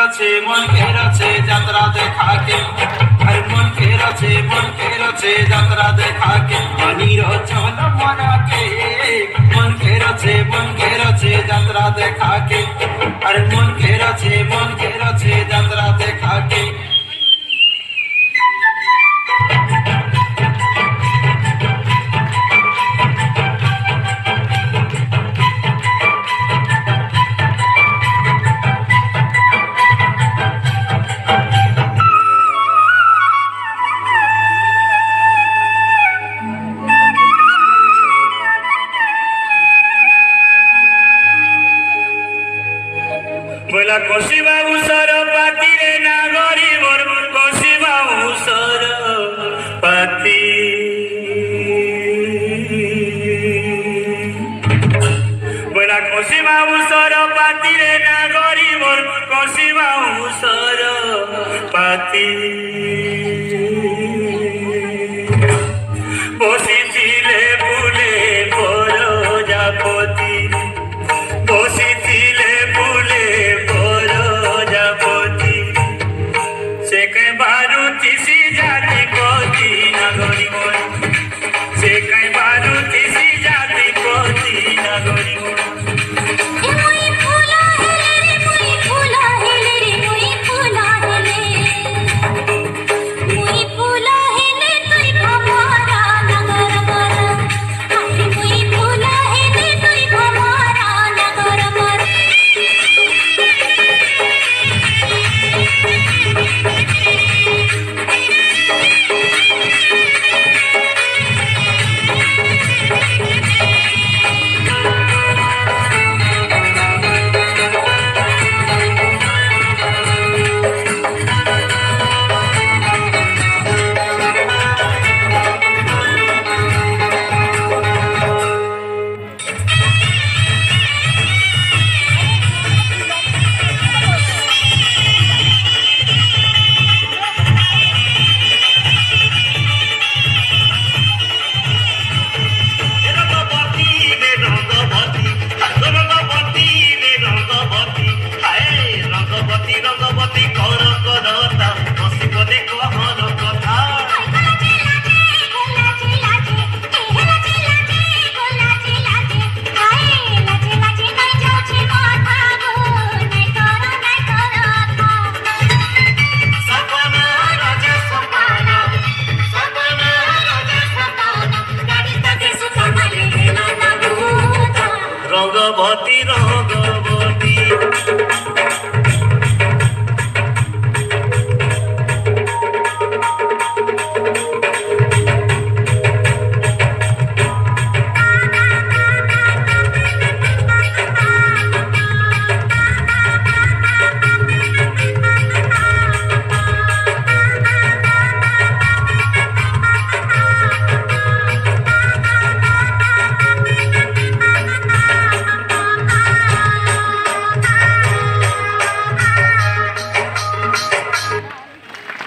রছে যাত্রা দেখাকে আর মনকে রছে যাত্রা দেখাকে মানির চল মনাকে মনকে রছে যাত্রা দেখাকে আর মনকে রছে যাত্রা দেখাকে बोला कोसी बाबू सर पाती रे नागरी मोर कोसी बाबू सर पाती बोला कोसी बाबू सर पाती रे नागरी मोर कोसी बाबू सर पाती